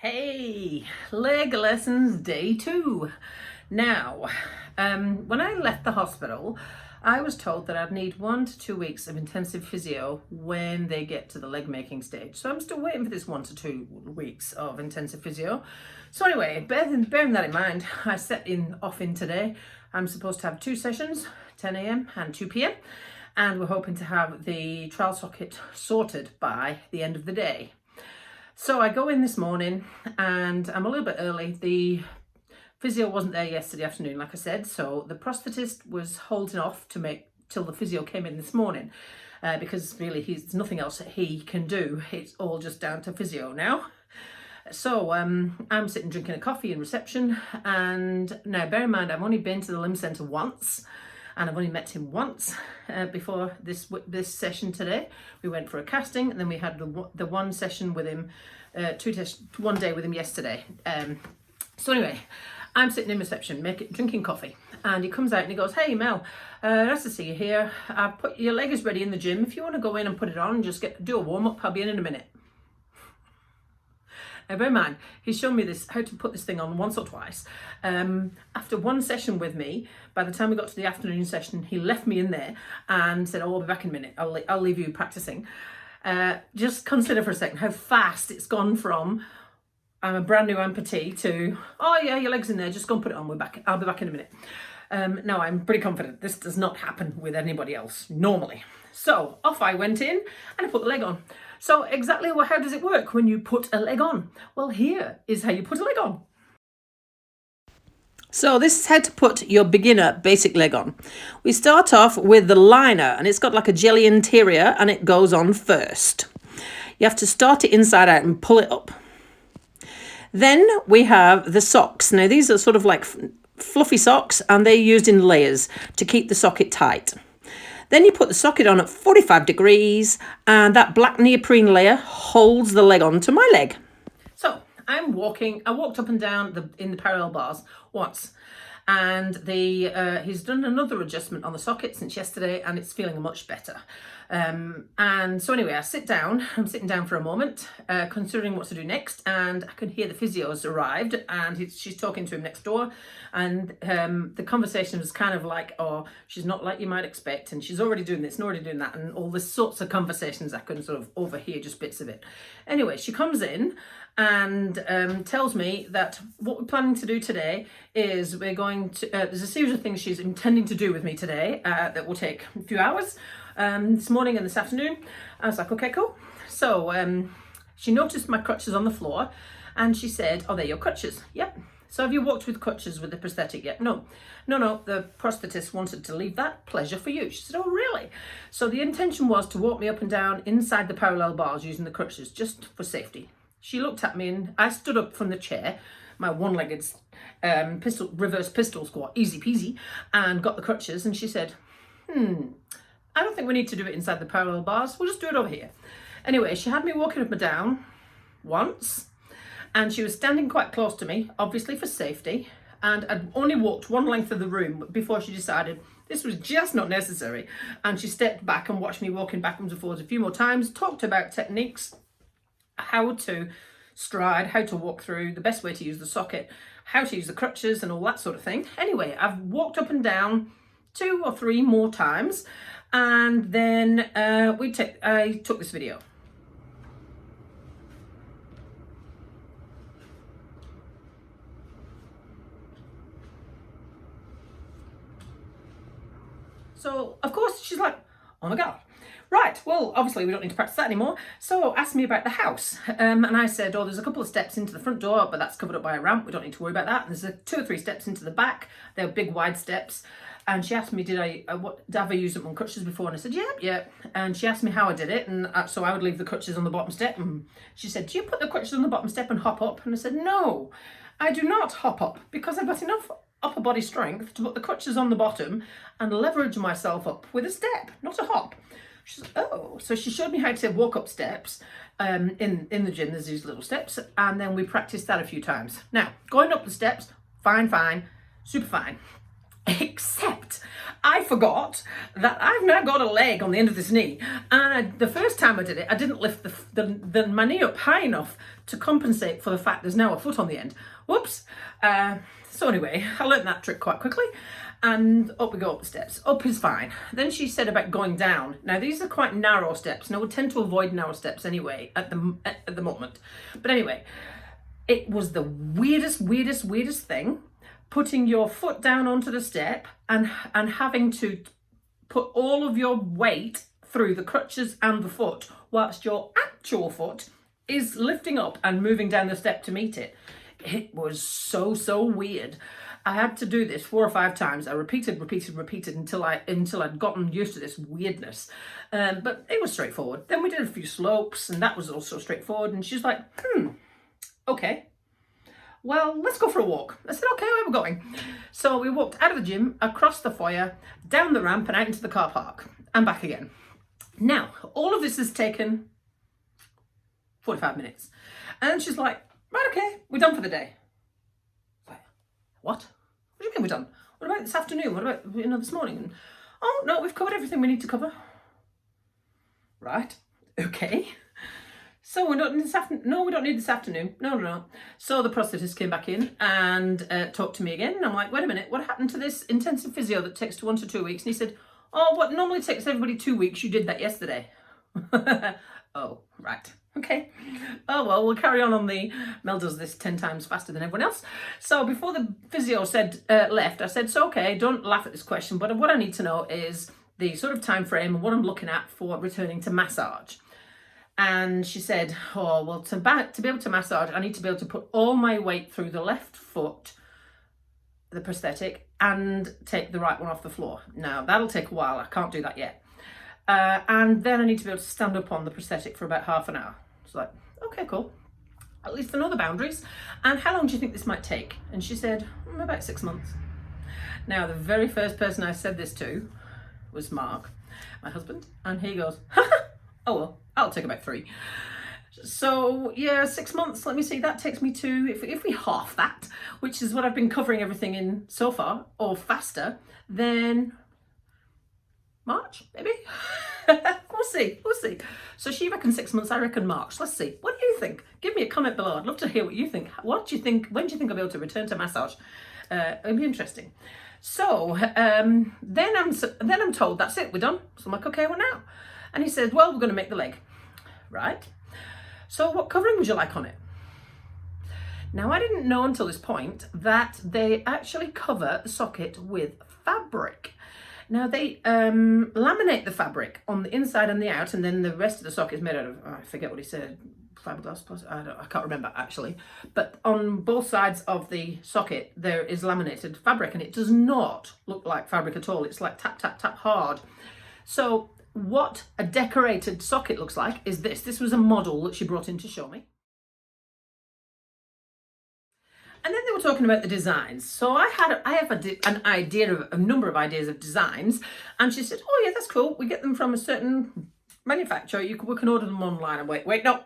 Hey, leg lessons day 2. Now, when I left the hospital, I was told that I'd need 1 to 2 weeks of intensive physio when they get to the leg making stage. So I'm still waiting for this 1 to 2 weeks of intensive physio. So anyway, bearing that in mind, I set off in today. I'm supposed to have 2 sessions, 10 a.m. and 2 p.m. And we're hoping to have the trial socket sorted by the end of the day. So I go in this morning and I'm a little bit early. The physio wasn't there yesterday afternoon, like I said, so the prosthetist was holding off to make till the physio came in this morning because really there's nothing else that he can do. It's all just down to physio now. So I'm sitting drinking a coffee in reception, and now bear in mind I've only been to the limb centre once. And I've only met him once before this session today. We went for a casting, and then we had the one session with him, one day with him yesterday. So anyway, I'm sitting in reception, drinking coffee, and he comes out and he goes, "Hey Mel, nice to see you here. I've put your leg is ready in the gym. If you want to go in and put it on and just do a warm up, I'll be in a minute." Now bear in mind, he's shown me how to put this thing on once or twice. After one session with me, by the time we got to the afternoon session, he left me in there and said, "Oh, I'll be back in a minute. I'll leave you practicing." Just consider for a second how fast it's gone from I'm a brand new amputee to, "Oh yeah, your leg's in there, just go and put it on, I'll be back in a minute." Now I'm pretty confident this does not happen with anybody else normally. So off I went in and I put the leg on. So exactly how does it work when you put a leg on? Well, here is how you put a leg on. So this is how to put your beginner basic leg on. We start off with the liner, and it's got like a jelly interior and it goes on first. You have to start it inside out and pull it up. Then we have the socks. Now these are sort of like fluffy socks, and they're used in layers to keep the socket tight. Then you put the socket on at 45 degrees, and that black neoprene layer holds the leg onto my leg. So I walked up and down in the parallel bars once, and he's done another adjustment on the socket since yesterday, and it's feeling much better. And so anyway, I'm sitting down for a moment, considering what to do next, and I can hear the physio's arrived, and she's talking to him next door, and the conversation was kind of like, "Oh, she's not like you might expect, and she's already doing this and already doing that," and all this sorts of conversations. I can sort of overhear just bits of it. Anyway, she comes in and tells me that what we're planning to do today is we're going to, there's a series of things she's intending to do with me today that will take a few hours. This morning and this afternoon. I was like, okay, cool. So she noticed my crutches on the floor, and she said, "Oh, they're your crutches." "Yep." "So have you walked with crutches with the prosthetic yet?" No, the prosthetist wanted to leave that pleasure for you." She said, "Oh, really?" So the intention was to walk me up and down inside the parallel bars using the crutches, just for safety. She looked at me, and I stood up from the chair, my one-legged reverse pistol squat, easy peasy, and got the crutches, and she said, "I don't think we need to do it inside the parallel bars. We'll just do it over here." Anyway, she had me walking up and down once, and she was standing quite close to me, obviously for safety, and I'd only walked one length of the room before she decided this was just not necessary, and she stepped back and watched me walking backwards and forwards a few more times, talked about techniques, how to stride, how to walk through, the best way to use the socket, how to use the crutches and all that sort of thing. Anyway, I've walked up and down 2 or 3 more times, and then I took this video. So of course she's like, "Oh my God. Right, well, obviously we don't need to practice that anymore." So asked me about the house. And I said, "Oh, there's a couple of steps into the front door, but that's covered up by a ramp. We don't need to worry about that. And there's 2 or 3 steps into the back. They're big, wide steps." And she asked me, did I ever use them on crutches before? And I said, yeah. And she asked me how I did it. And so I would leave the crutches on the bottom step. And she said, "Do you put the crutches on the bottom step and hop up?" And I said, "No, I do not hop up, because I've got enough upper body strength to put the crutches on the bottom and leverage myself up with a step, not a hop." She said, "Oh." So she showed me how to walk up steps in the gym. There's these little steps, and then we practiced that a few times. Now, going up the steps, fine, super fine. Except I forgot that I've now got a leg on the end of this knee, and the first time I did it, I didn't lift my knee up high enough to compensate for the fact there's now a foot on the end. Whoops. So anyway, I learned that trick quite quickly, and up we go up the steps. Up is fine. Then she said about going down. Now these are quite narrow steps. Now we tend to avoid narrow steps anyway at the moment. But anyway, it was the weirdest thing, putting your foot down onto the step and having to put all of your weight through the crutches and the foot whilst your actual foot is lifting up and moving down the step to meet it. It was so weird. I had to do this 4 or 5 times. I repeated until I'd gotten used to this weirdness. But it was straightforward. Then we did a few slopes, and that was also straightforward. And she's like, okay. Well, let's go for a walk. I said, okay, where are we going? So we walked out of the gym, across the foyer, down the ramp and out into the car park and back again. Now, all of this has taken 45 minutes. And then she's like, right, okay, we're done for the day. Like, what? What do you mean we're done? What about this afternoon? What about, this morning? Oh, no, we've covered everything we need to cover. Right, okay. So we don't need this afternoon. No, we don't need this afternoon. No. So the prosthetist came back in and talked to me again. And I'm like, wait a minute, what happened to this intensive physio that takes 1 to 2 weeks? And he said, oh, what normally takes everybody 2 weeks, you did that yesterday. Oh, right. Okay. Oh, well, we'll carry on the Mel does this 10 times faster than everyone else. So before the physio said left, I said, so okay, don't laugh at this question, but what I need to know is the sort of time frame and what I'm looking at for returning to massage. And she said, oh, well, to be able to massage, I need to be able to put all my weight through the left foot, the prosthetic, and take the right one off the floor. Now, that'll take a while. I can't do that yet. And then I need to be able to stand up on the prosthetic for about half an hour. It's like, okay, cool. At least I know the boundaries. And how long do you think this might take? And she said, about 6 months. Now, the very first person I said this to was Mark, my husband. And he goes, oh, well, I'll take about 3. So yeah, 6 months, let me see, that takes me to, if we half that, which is what I've been covering everything in so far, or faster, then March, maybe? We'll see. So she reckons 6 months, I reckon March. Let's see. What do you think? Give me a comment below. I'd love to hear what you think. What do you think? When do you think I'll be able to return to massage? It'll be interesting. So then I'm told that's it, we're done. So I'm like, okay, what now? And he says, well, we're going to make the leg. Right. So what covering would you like on it? Now, I didn't know until this point that they actually cover the socket with fabric. Now, they laminate the fabric on the inside and the out, and then the rest of the socket is made out of, I forget what he said, fiberglass plus, I can't remember actually. But on both sides of the socket, there is laminated fabric, and it does not look like fabric at all. It's like tap, tap, tap hard. So what a decorated socket looks like is this. This was a model that she brought in to show me. And then they were talking about the designs. So I have an idea of a number of ideas of designs, and she said, "Oh yeah, that's cool. We get them from a certain manufacturer. We can order them online." And wait, no,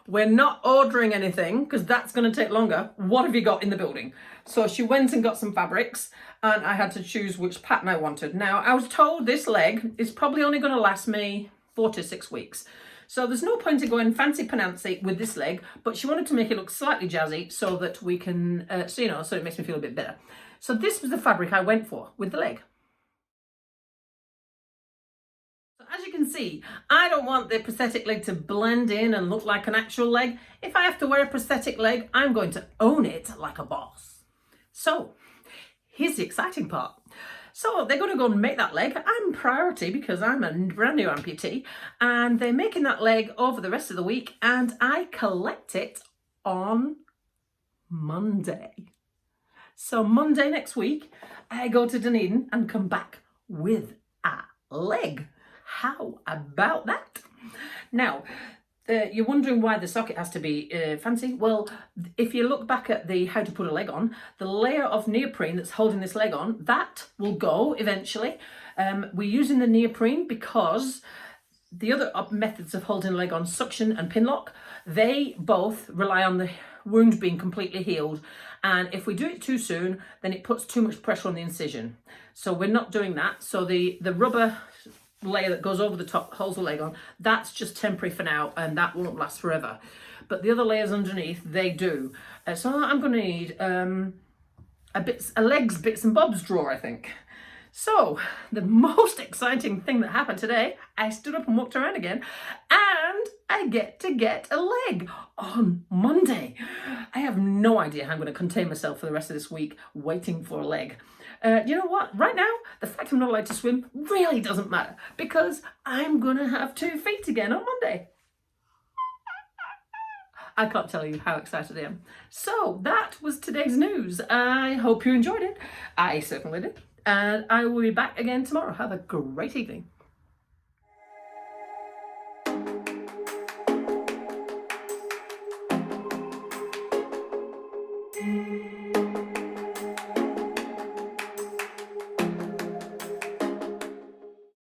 we're not ordering anything because that's going to take longer. What have you got in the building? So she went and got some fabrics, and I had to choose which pattern I wanted. Now I was told this leg is probably only going to last me 4 to 6 weeks. So there's no point in going fancy panancy with this leg, but she wanted to make it look slightly jazzy so that we can, so it makes me feel a bit better. So this was the fabric I went for with the leg. So as you can see, I don't want the prosthetic leg to blend in and look like an actual leg. If I have to wear a prosthetic leg, I'm going to own it like a boss. So here's the exciting part. So they're going to go and make that leg. I'm priority because I'm a brand new amputee, and they're making that leg over the rest of the week, and I collect it on Monday. So Monday next week, I go to Dunedin and come back with a leg. How about that? Now, you're wondering why the socket has to be fancy. Well, if you look back at the how to put a leg on, the layer of neoprene that's holding this leg on, that will go eventually. We're using the neoprene because the other methods of holding a leg on, suction and pin lock, they both rely on the wound being completely healed. And if we do it too soon, then it puts too much pressure on the incision. So we're not doing that. So the rubber layer that goes over the top, holds the leg on, that's just temporary for now, and that won't last forever. But the other layers underneath, they do. So I'm going to need a legs bits and bobs drawer, I think. So the most exciting thing that happened today, I stood up and walked around again, and I get to get a leg on Monday. I have no idea how I'm going to contain myself for the rest of this week waiting for a leg. You know what? Right now, the fact I'm not allowed to swim really doesn't matter, because I'm going to have 2 feet again on Monday. I can't tell you how excited I am. So that was today's news. I hope you enjoyed it. I certainly did. And I will be back again tomorrow. Have a great evening.